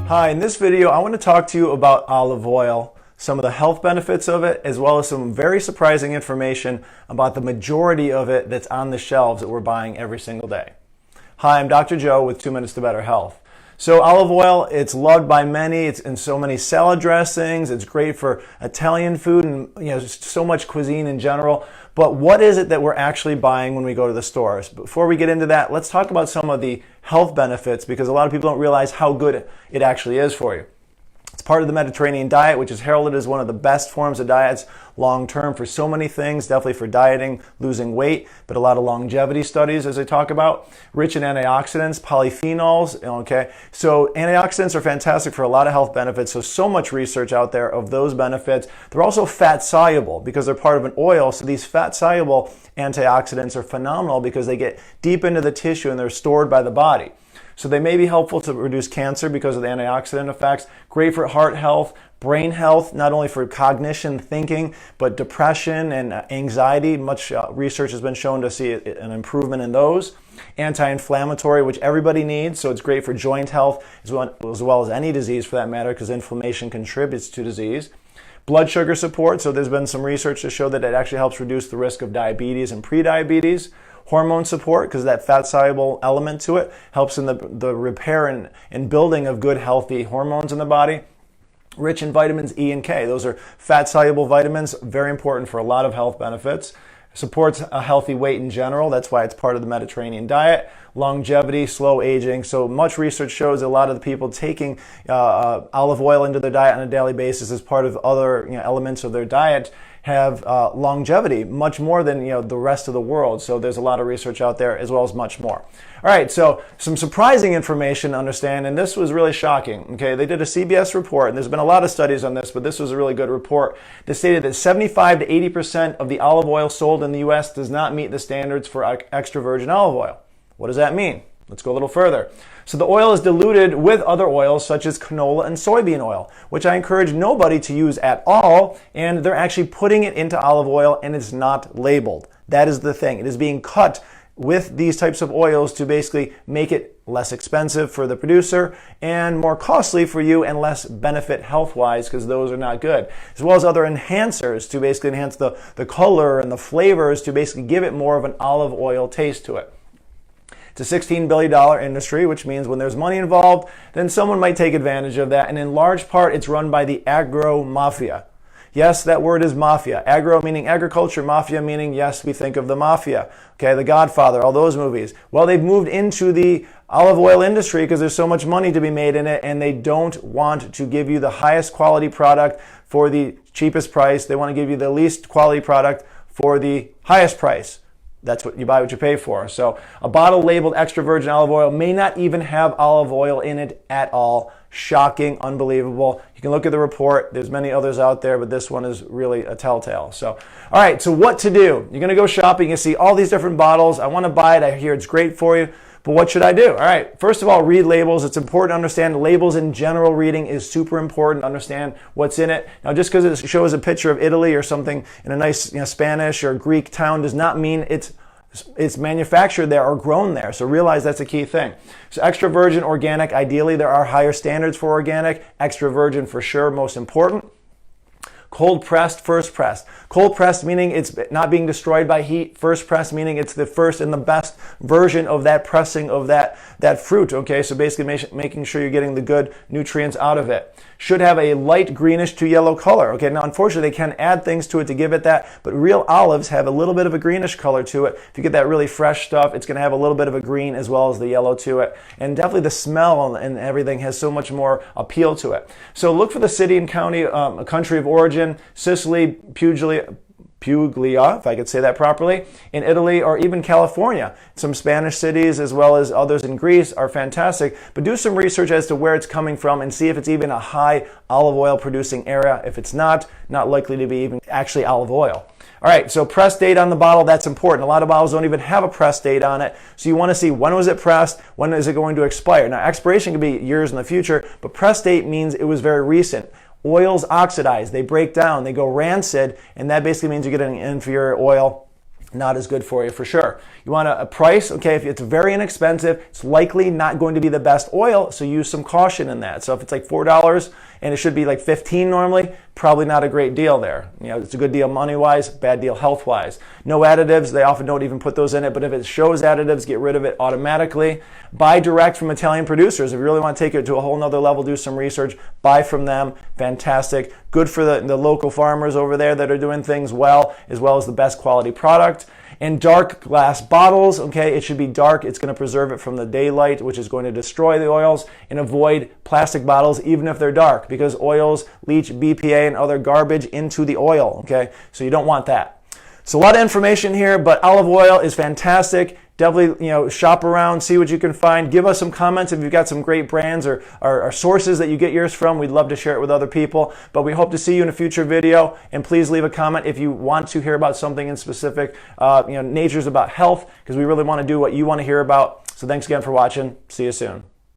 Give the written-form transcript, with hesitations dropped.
Hi, in this video I want to talk to you about olive oil, some of the health benefits of it, as well as some very surprising information about the majority of it that's on the shelves that we're buying every single day. Hi, I'm Dr. Joe with 2 Minutes to Better Health. So olive oil, it's loved by many. It's in so many salad dressings. It's great for Italian food and so much cuisine in general. But what is it that we're actually buying when we go to the stores? Before we get into that, let's talk about some of the health benefits, because a lot of people don't realize how good it actually is for you. It's part of the Mediterranean diet, which is heralded as one of the best forms of diets long term for so many things, definitely for dieting, losing weight, but a lot of longevity studies as I talk about. Rich in antioxidants, polyphenols, okay? So antioxidants are fantastic for a lot of health benefits, so much research out there of those benefits. They're also fat soluble because they're part of an oil, so these fat soluble antioxidants are phenomenal because they get deep into the tissue and they're stored by the body. So they may be helpful to reduce cancer because of the antioxidant effects, great for heart health, brain health, not only for cognition, thinking, but depression and anxiety. Much research has been shown to see an improvement in those. Anti-inflammatory, which everybody needs, so it's great for joint health as well as any disease for that matter, because inflammation contributes to disease. Blood sugar support, so there's been some research to show that it actually helps reduce the risk of diabetes and prediabetes. Hormone support, because that fat-soluble element to it helps in the repair and building of good, healthy hormones in the body. Rich in vitamins E and K. Those are fat-soluble vitamins, very important for a lot of health benefits. Supports a healthy weight in general. That's why it's part of the Mediterranean diet. Longevity, slow aging. So much research shows a lot of the people taking olive oil into their diet on a daily basis as part of other elements of their diet have longevity, much more than the rest of the world. So there's a lot of research out there as well as much more. All right, so some surprising information to understand, and this was really shocking. Okay, they did a CBS report, and there's been a lot of studies on this, but this was a really good report that stated that 75 to 80% of the olive oil sold in the U.S. does not meet the standards for extra virgin olive oil. What does that mean? Let's go a little further. So the oil is diluted with other oils such as canola and soybean oil, which I encourage nobody to use at all, and they're actually putting it into olive oil and it's not labeled. That is the thing. It is being cut with these types of oils to basically make it less expensive for the producer and more costly for you and less benefit health-wise, because those are not good. As well as other enhancers to basically enhance the color and the flavors to basically give it more of an olive oil taste to it. It's a $16 billion industry, which means when there's money involved, then someone might take advantage of that. And in large part, it's run by the agro-mafia. Yes, that word is mafia. Agro meaning agriculture, mafia meaning, yes, we think of the mafia. Okay, The Godfather, all those movies. Well, they've moved into the olive oil industry because there's so much money to be made in it, and they don't want to give you the highest quality product for the cheapest price. They want to give you the least quality product for the highest price. That's what you buy, what you pay for. So a bottle labeled extra virgin olive oil may not even have olive oil in it at all. Shocking, unbelievable. You can look at the report. There's many others out there, but this one is really a telltale. So, all right, so what to do? You're going to go shopping. You see all these different bottles. I want to buy it. I hear it's great for you. But what should I do? All right, first of all, read labels. It's important to understand labels in general. Reading is super important to understand what's in it. Now, just because it shows a picture of Italy or something in a nice Spanish or Greek town does not mean it's manufactured there or grown there. So realize that's a key thing. So extra virgin, organic, ideally there are higher standards for organic. Extra virgin for sure, most important. Cold pressed, first pressed. Cold pressed meaning it's not being destroyed by heat. First pressed meaning it's the first and the best version of that pressing of that fruit. Okay, so basically making sure you're getting the good nutrients out of it. Should have a light greenish to yellow color. Okay, now unfortunately they can add things to it to give it that, but real olives have a little bit of a greenish color to it. If you get that really fresh stuff, it's going to have a little bit of a green as well as the yellow to it. And definitely the smell and everything has so much more appeal to it. So look for the city and county, country of origin, Sicily, Puglia, if I could say that properly, in Italy or even California. Some Spanish cities as well as others in Greece are fantastic, but do some research as to where it's coming from and see if it's even a high olive oil producing area. If it's not likely to be even actually olive oil. All right, so press date on the bottle, that's important. A lot of bottles don't even have a press date on it, so you want to see when was it pressed, when is it going to expire. Now, expiration could be years in the future, but press date means it was very recent. Oils oxidize, they break down, they go rancid, and that basically means you're getting an inferior oil, not as good for you for sure. You want a price, okay, if it's very inexpensive, it's likely not going to be the best oil, so use some caution in that. So if it's like $4 and it should be like $15 normally, probably not a great deal there. You know, it's a good deal money-wise, bad deal health-wise. No additives, they often don't even put those in it, but if it shows additives, get rid of it automatically. Buy direct from Italian producers. If you really want to take it to a whole nother level, do some research, buy from them. Fantastic. Good for the local farmers over there that are doing things well as the best quality product. In dark glass bottles, okay, it should be dark. It's going to preserve it from the daylight, which is going to destroy the oils, and avoid plastic bottles even if they're dark, because oils leach BPA and other garbage into the oil, okay? So you don't want that. So a lot of information here, but olive oil is fantastic. Definitely, shop around, see what you can find. Give us some comments if you've got some great brands or sources that you get yours from. We'd love to share it with other people. But we hope to see you in a future video. And please leave a comment if you want to hear about something in specific. Nature's about health, because we really want to do what you want to hear about. So thanks again for watching. See you soon.